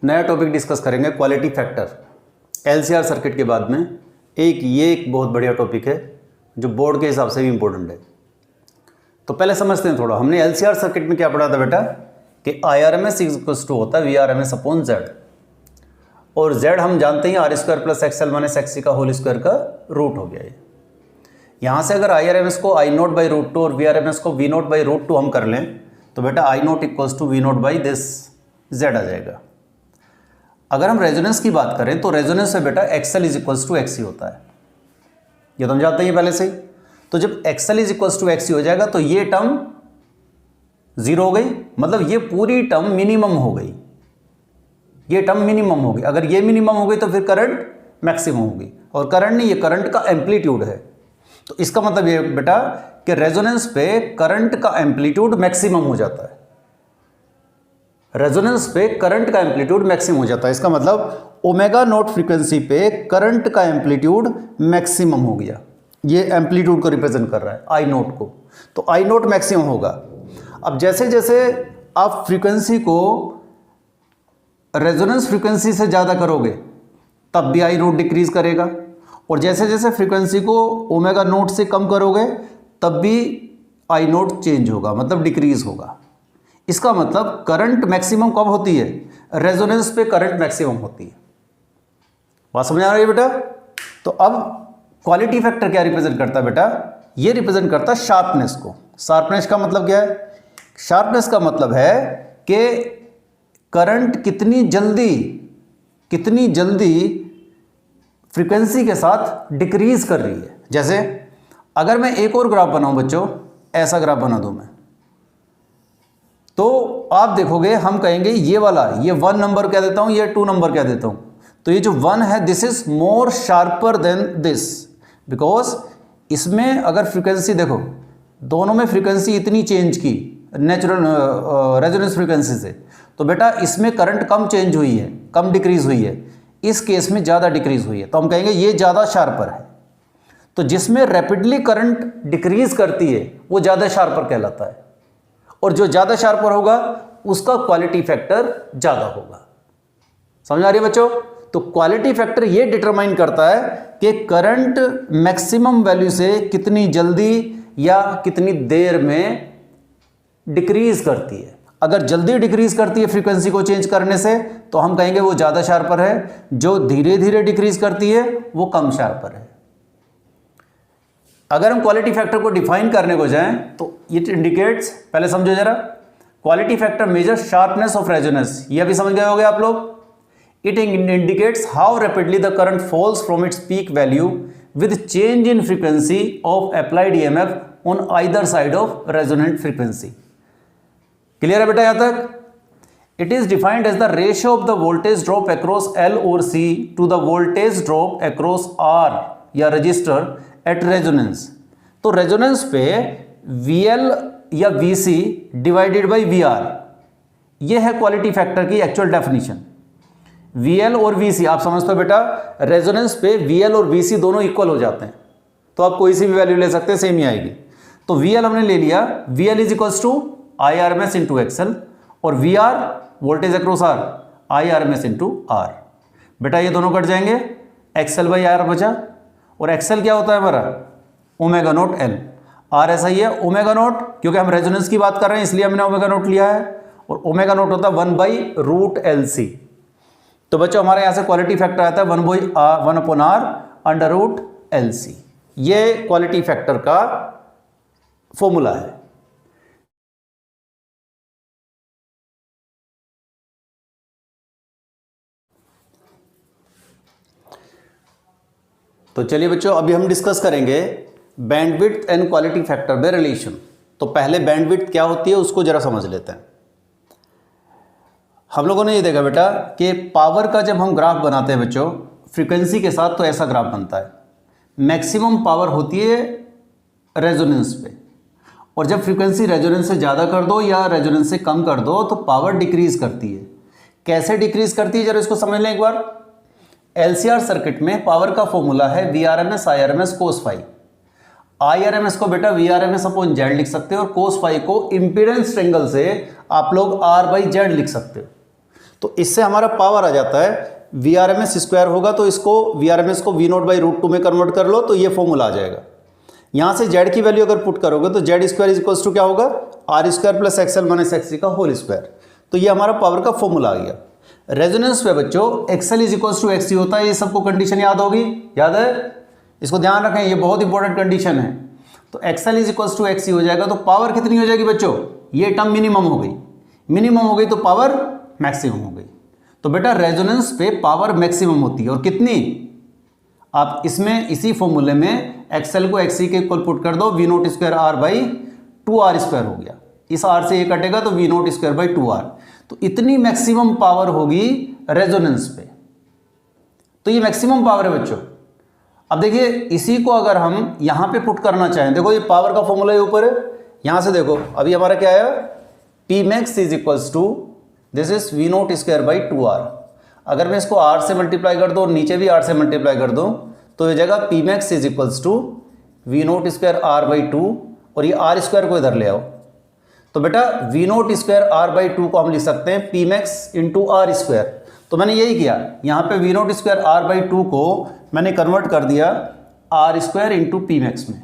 नया topic discuss करेंगे, quality factor. LCR circuit के बाद में एक बहुत बढ़िया टॉपिक है जो बोर्ड के हिसाब से भी इम्पोर्टेंट है। तो पहले समझते हैं थोड़ा। हमने एलसीआर सर्किट में क्या पढ़ा था बेटा कि IRMS इक्वल्स टू होता है VRMS अपॉन Z, और Z हम जानते हैं R² plus XL minus XC का होल स्क्वायर का रूट हो गया। ये यहाँ से अगर IRMS को I0/√2 और VRMS को V0/√2 हम कर लें तो बेटा I0 equals to V0 this Z आ जाएगा। अगर हम रेजोनेंस की बात करें तो रेजोनेंस में बेटा XL is equals to XC होता है, ये तो हम जानते हैं पहले से ही। तो जब XL is equals to XC हो जाएगा तो ये टर्म 0 हो गई, मतलब ये पूरी टर्म मिनिमम हो गई, ये टर्म मिनिमम होगी। अगर ये मिनिमम हो गई तो फिर करंट मैक्सिमम होगी, और करंट नहीं, ये करंट का एम्पलीट्यूड है। तो इसका मतलब ये बेटा कि रेजोनेंस पे करंट का एम्पलीट्यूड मैक्सिमम हो जाता है, रेजोनेंस पे करंट का एम्पलीट्यूड मैक्सिमम हो जाता है। इसका मतलब ओमेगा नॉट फ्रीक्वेंसी पे करंट का एम्पलीट्यूड मैक्सिमम हो गया। ये एम्पलीट्यूड को रिप्रेजेंट कर रहा है I0 को, तो I0 मैक्सिमम होगा। अब जैसे जैसे आप फ्रीक्वेंसी को रेजोनेंस फ्रीक्वेंसी से ज़्यादा करोगे तब भी I0 डिक्रीज करेगा, और जैसे जैसे फ्रीक्वेंसी को ओमेगा नोट से कम करोगे तब भी I0 चेंज होगा, मतलब डिक्रीज होगा। इसका मतलब करंट मैक्सिमम कब होती है? रेजोनेंस पे करंट मैक्सिमम होती है। बात समझ आ रही है बेटा? तो अब क्वालिटी फैक्टर क्या रिप्रेजेंट करता है बेटा? ये रिप्रेजेंट करता है शार्पनेस को। शार्पनेस का मतलब क्या है? शार्पनेस का मतलब है कि करंट कितनी जल्दी फ्रीक्वेंसी के साथ डिक्रीज कर रही है। जैसे अगर मैं एक और ग्राफ बनाऊं बच्चों, ऐसा ग्राफ बना दूं मैं, तो आप देखोगे हम कहेंगे ये वाला, ये 1 नंबर क्या देता हूं, ये 2 नंबर क्या देता हूं। तो ये जो 1 है this is more sharper than this, because इसमें अगर फ्रीक्वेंसी देखो, दोनों में फ्रीक्वेंसी इतनी चेंज की नेचुरल रेजोनेंस फ्रीक्वेंसी से, तो बेटा इसमें करंट कम चेंज हुई है, कम डिक्रीज हुई है, इस केस में ज़्यादा डिक्रीज हुई है। तो हम कहेंगे ये ज़्यादा शार्पर है। तो जिसमें रैपिडली करंट डिक्रीज करती है वो ज़्यादा शार्पर कहलाता है, और जो ज़्यादा शार्पर होगा उसका क्वालिटी फैक्टर ज़्यादा होगा। समझ आ रही है बच्चों? तो क्वालिटी फैक्टर ये डिटरमाइन करता है कि करंट मैक्सिमम वैल्यू से कितनी जल्दी या कितनी देर में डिक्रीज करती है। अगर जल्दी डिक्रीज करती है फ्रीक्वेंसी को चेंज करने से तो हम कहेंगे वो ज़्यादा शार्पर है, जो धीरे धीरे डिक्रीज करती है वो कम शार्पर है। अगर हम क्वालिटी फैक्टर को डिफाइन करने को जाएं तो इट इंडिकेट्स, पहले समझो जरा, quality factor measure sharpness of resonance, ये अभी समझ गए होंगे आप लोग। It indicates how rapidly the current falls from its peak value with change in frequency of applied EMF on either side of resonant frequency. Clear है बेटा यहां तक? It is defined as the ratio of the voltage drop across L और C to the voltage drop across R या resistor at resonance. तो resonance पे VL या VC divided by VR, ये है क्वालिटी फैक्टर की एक्चुअल डेफिनेशन। VL और VC आप समझते हो बेटा, रेजोनेंस पे VL और VC दोनों इक्वल हो जाते हैं, तो आप कोई सी भी वैल्यू ले सकते हैं, सेम ही आएगी। तो VL हमने ले लिया, VL is equals to IRMS into XL, और VR voltage across R IRMS into R। बेटा ये दोनों कट जाएंगे, XL/R बचा, और XL क्या होता है हमारा? Omega naught L। R ऐसा ही है, ओमेगा नोट, क्योंकि हम रेजोनेंस की बात कर रहे हैं इसलिए हमने ओमेगा नोट लिया है, और ओमेगा नोट होता है 1/√LC। तो बच्चों हमारे यहाँ से क्वालिटी फैक्टर आता है 1/R/LC। ये क्वालिटी फैक्टर का फॉर्मूला है। तो चलिए बच्चों अभी हम डिस्कस करेंगे बैंडविड्थ एंड क्वालिटी फैक्टर में रिलेशन। तो पहले बैंडविड्थ क्या होती है उसको जरा समझ लेते हैं। हम लोगों ने ये देखा बेटा कि पावर का जब हम ग्राफ बनाते हैं बच्चों फ्रीक्वेंसी के साथ, तो ऐसा ग्राफ बनता है। मैक्सिमम पावर होती है रेजोनेंस पे, और जब फ्रीक्वेंसी रेजोनेंस से ज़्यादा कर दो या रेजोनेंस से कम कर दो तो पावर डिक्रीज करती है। कैसे डिक्रीज करती है जरा इसको समझ लें एक बार। LCR सर्किट में पावर का फॉर्मूला है VRMS IRMS cos phi। IRMS को बेटा VRMS अपॉन Z लिख सकते हो, और cos phi को इम्पीडेंस ट्रेंगल से आप लोग R/Z लिख सकते हो। तो इससे हमारा पावर आ जाता है VRMS स्क्वायर होगा, तो इसको VRMS को V0/√2 में कन्वर्ट कर लो तो ये फॉर्मूला आ जाएगा। यहाँ से Z की वैल्यू अगर पुट करोगे तो Z square is equals to क्या होगा, R square plus XL minus XC का होल स्क्वायर। तो ये हमारा पावर का फॉर्मूला आ गया। रेजोनेंस पे बच्चों XL is equals to XC होता है, ये सबको कंडीशन याद होगी, याद है, इसको ध्यान रखें, ये बहुत इंपॉर्टेंट कंडीशन है। तो XL is equals to XC हो जाएगा, तो पावर कितनी हो जाएगी बच्चों, ये टर्म मिनिमम हो गई, मिनिमम हो गई तो पावर मैक्सिमम हो गई। तो बेटा रेजोनेंस पे पावर मैक्सिमम होती है, और कितनी, आप इसमें इसी फॉर्मूले में XL को XC के इक्वल पुट कर दो, V0 स्क्वायर R/2R स्क्वायर हो गया, इस R से ये कटेगा तो V0 स्क्वायर 2R। तो इतनी मैक्सिमम पावर होगी रेजोनेंस पे, तो ये मैक्सिमम पावर है बच्चों। अब देखिए इसी को अगर हम यहाँ पे पुट करना चाहें, देखो ये पावर का फॉर्मूला ये ऊपर है, यहाँ से देखो अभी हमारा क्या आया, Pmax is equals to this is V0 square 2R। अगर मैं इसको R से मल्टीप्लाई कर दूँ और नीचे भी R से मल्टीप्लाई कर दूँ तो ये जगह Pmax is equals to V0 square R/2, और ये R स्क्वायर को इधर ले आओ, तो बेटा V0 स्क्वायर R/2 को हम लिख सकते हैं Pmax इंटू R स्क्वायर। तो मैंने यही किया, यहाँ पे V0 स्क्वायर R/2 को मैंने कन्वर्ट कर दिया R स्क्वायर इंटू Pmax में,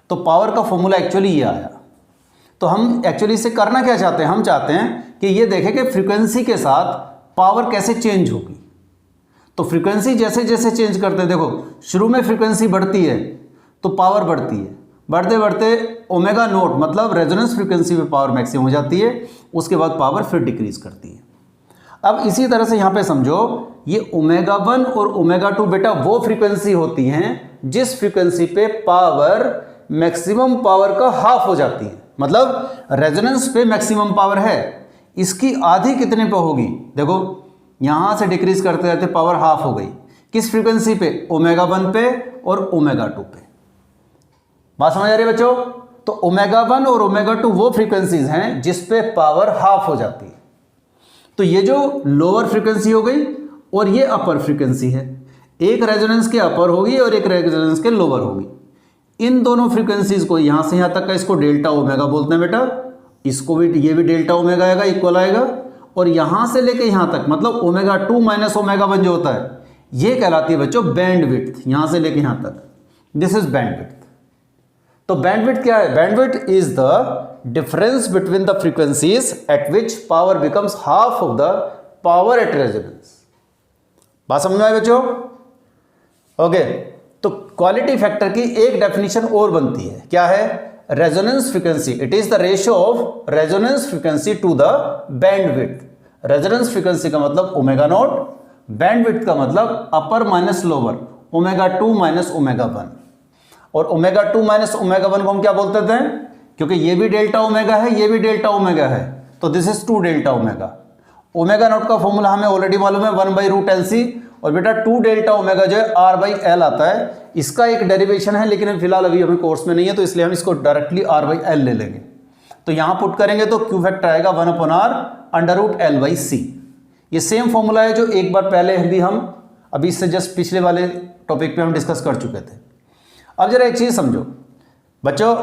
तो पावर का फॉर्मूला एक्चुअली ये आया। तो हम एक्चुअली इसे करना क्या चाहते हैं, हम चाहते हैं कि ये देखें कि फ्रीक्वेंसी के साथ पावर कैसे चेंज होगी। तो फ्रीक्वेंसी जैसे जैसे चेंज करते हैं, देखो शुरू में फ्रीक्वेंसी बढ़ती है तो पावर बढ़ती है, बढ़ते बढ़ते ओमेगा नोट मतलब रेजोनेंस फ्रीक्वेंसी पे पावर मैक्सिमम हो जाती है, उसके बाद पावर फिर डिक्रीज करती है। अब इसी तरह से यहाँ पे समझो ये ω1 और ω2 बेटा वो फ्रीक्वेंसी होती हैं जिस फ्रीक्वेंसी पे पावर मैक्सिमम पावर का हाफ हो जाती है, मतलब रेजोनेंस पे मैक्सिमम पावर है, इसकी आधी कितने पे होगी, देखो यहाँ से डिक्रीज करते रहते पावर हाफ हो गई, किस फ्रीक्वेंसी पे, ω1 पे और ω2 पे। बात समझ आ रही है बच्चों। तो ω1 और ω2 वो फ्रीक्वेंसीज हैं जिस पे पावर हाफ हो जाती है। तो ये जो लोअर फ्रीक्वेंसी हो गई और ये अपर फ्रीक्वेंसी है, एक रेजोनेंस के अपर होगी और एक रेजोनेंस के लोअर होगी। इन दोनों फ्रीक्वेंसीज को यहां से यहां तक का इसको डेल्टा ओमेगा बोलते हैं बेटा, इसको भी, ये भी डेल्टा ओमेगा आएगा, इक्वल आएगा, और यहां से लेके यहां तक मतलब ω2 माइनस ω1 जो होता है ये कहलाती है बच्चों बैंड विड्थ, यहां से लेके यहां तक, दिस इज बैंड विड्थ। तो बैंडविड्थ क्या है, bandwidth is the difference between the frequencies eight which power becomes half of the power at resonance. बात समझ में आई बच्चों, ओके। तो क्वालिटी फैक्टर की एक डेफिनेशन और बनती है, क्या है, resonance frequency, it is the ratio of resonance frequency to the bandwidth. Resonance frequency का मतलब ω0, बैंडविड्थ का मतलब अपर माइनस लोअर, ω2 माइनस ω1। और ω2 माइनस ω1 को हम क्या बोलते थे, क्योंकि ये भी डेल्टा ओमेगा है, ये भी डेल्टा ओमेगा है, तो दिस इज 2 डेल्टा ओमेगा। ω0 का फॉर्मूला हमें ऑलरेडी मालूम है 1/√LC, और बेटा 2 डेल्टा ओमेगा जो है R/L आता है, इसका एक डेरिवेशन है लेकिन फिलहाल अभी हमें कोर्स में नहीं है, तो इसलिए हम इसको डायरेक्टली R/L ले लेंगे। तो यहां पुट करेंगे तो क्यू फैक्टर आएगा 1/R√L/C। ये सेम फॉर्मूला है जो एक बार पहले भी हम अभी इससे जस्ट पिछले वाले टॉपिक पे हम डिस्कस कर चुके थे। अब जरा एक चीज समझो बच्चों,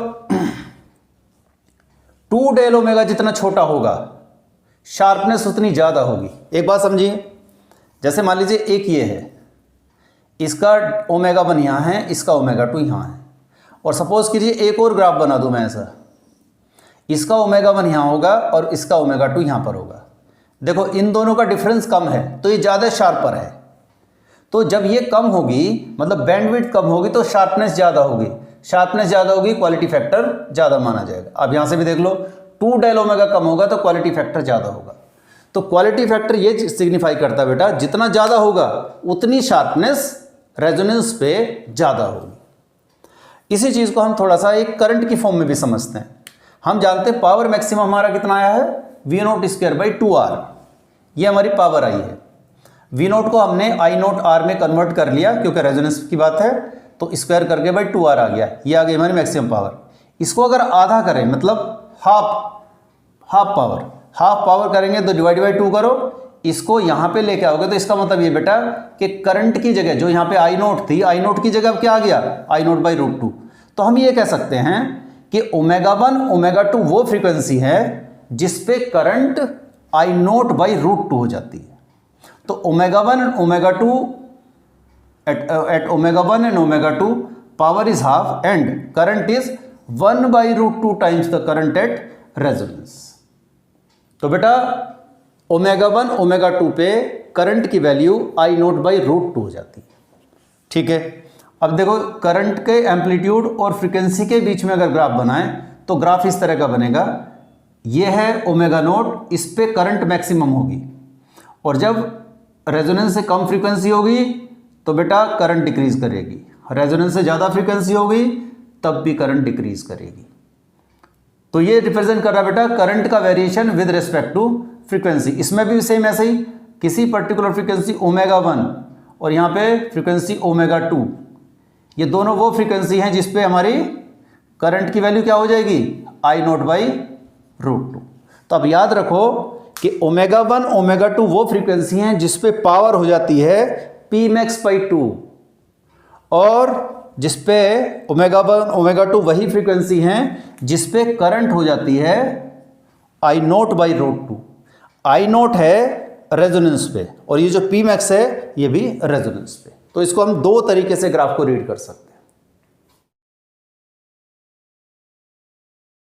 2 डेल ओमेगा जितना छोटा होगा शार्पनेस उतनी ज्यादा होगी। एक बात समझिए, जैसे मान लीजिए एक ये है, इसका ω1 यहाँ है, इसका ω2 यहाँ है, और सपोज कीजिए एक और ग्राफ बना दूं मैं ऐसा, इसका ω1 यहाँ होगा और इसका ω2 यहाँ पर होगा। देखो इन दोनों का डिफरेंस कम है तो ये ज़्यादा शार्पर है, तो जब ये कम होगी मतलब बैंडविड्थ कम होगी तो शार्पनेस ज़्यादा होगी, शार्पनेस ज़्यादा होगी क्वालिटी फैक्टर ज़्यादा माना जाएगा। अब यहाँ से भी देख लो 2 डेल ओमेगा कम होगा तो क्वालिटी फैक्टर ज़्यादा होगा। तो क्वालिटी फैक्टर ये सिग्निफाई करता है बेटा जितना ज़्यादा होगा उतनी शार्पनेस रेजोनेंस पे ज़्यादा होगी। इसी चीज़ को हम थोड़ा सा एक करंट की फॉर्म में भी समझते हैं। हम जानते हैं पावर मैक्सिमम हमारा कितना आया है, V0 स्क्वायर 2R, ये हमारी पावर आई है। V0 को हमने I0R में कन्वर्ट कर लिया क्योंकि रेजोनेंस की बात है, तो स्क्वायर करके 2R आ गया, ये आ गई हमारी मैक्सिमम पावर। इसको अगर आधा करें मतलब हाफ पावर करेंगे तो डिवाइड बाई 2 करो, इसको यहाँ पे लेके आओगे तो इसका मतलब ये बेटा कि करंट की जगह जो यहाँ पे I0 थी, I0 की जगह अब क्या आ गया, I0/√2। तो हम ये कह सकते हैं कि ω1 ω2 वो फ्रीक्वेंसी है जिस पे करंट I0/√2 हो जाती है। तो omega 1 and omega 2 at omega 1 and omega 2 power is half and current is 1 by root 2 times the current at resonance। तो बेटा ओमेगा 1 ओमेगा 2 पे करंट की value I naught by root 2 हो जाती है। ठीक है, अब देखो करंट के एम्पलीट्यूड और फ्रीक्वेंसी के बीच में अगर ग्राफ बनाएं तो ग्राफ इस तरह का बनेगा। ये है ओमेगा नोट, इस पे करंट मैक्सिमम होगी और जब रेजोनेंस से कम फ्रीक्वेंसी होगी तो बेटा करंट डिक्रीज करेगी, रेजोनेंस से ज़्यादा फ्रीक्वेंसी होगी तब भी करंट डिक्रीज करेगी। तो ये रिप्रेजेंट कर रहा है बेटा करंट का variation with respect to frequency. इसमें भी सेम ऐसे ही, किसी पर्टिकुलर फ्रीक्वेंसी ओमेगा 1 और यहाँ पे फ्रीक्वेंसी ओमेगा 2, ये दोनों वो फ्रीक्वेंसी हैं जिस पे हमारी करंट की वैल्यू क्या हो जाएगी, आई नोट बाई रूट 2। तो अब याद रखो कि ओमेगा 1 ओमेगा 2 वो फ्रीक्वेंसी हैं जिस पे पावर हो जाती है पी मैक्स बाई 2 और जिस पे ओमेगा 1 ओमेगा 2 वही फ्रीक्वेंसी हैं जिस पे करंट हो जाती है I naught by root 2। I naught है रेजोनेंस पे और ये जो पी मैक्स है ये भी रेजोनेंस पे। तो इसको हम दो तरीके से ग्राफ को रीड कर सकते हैं।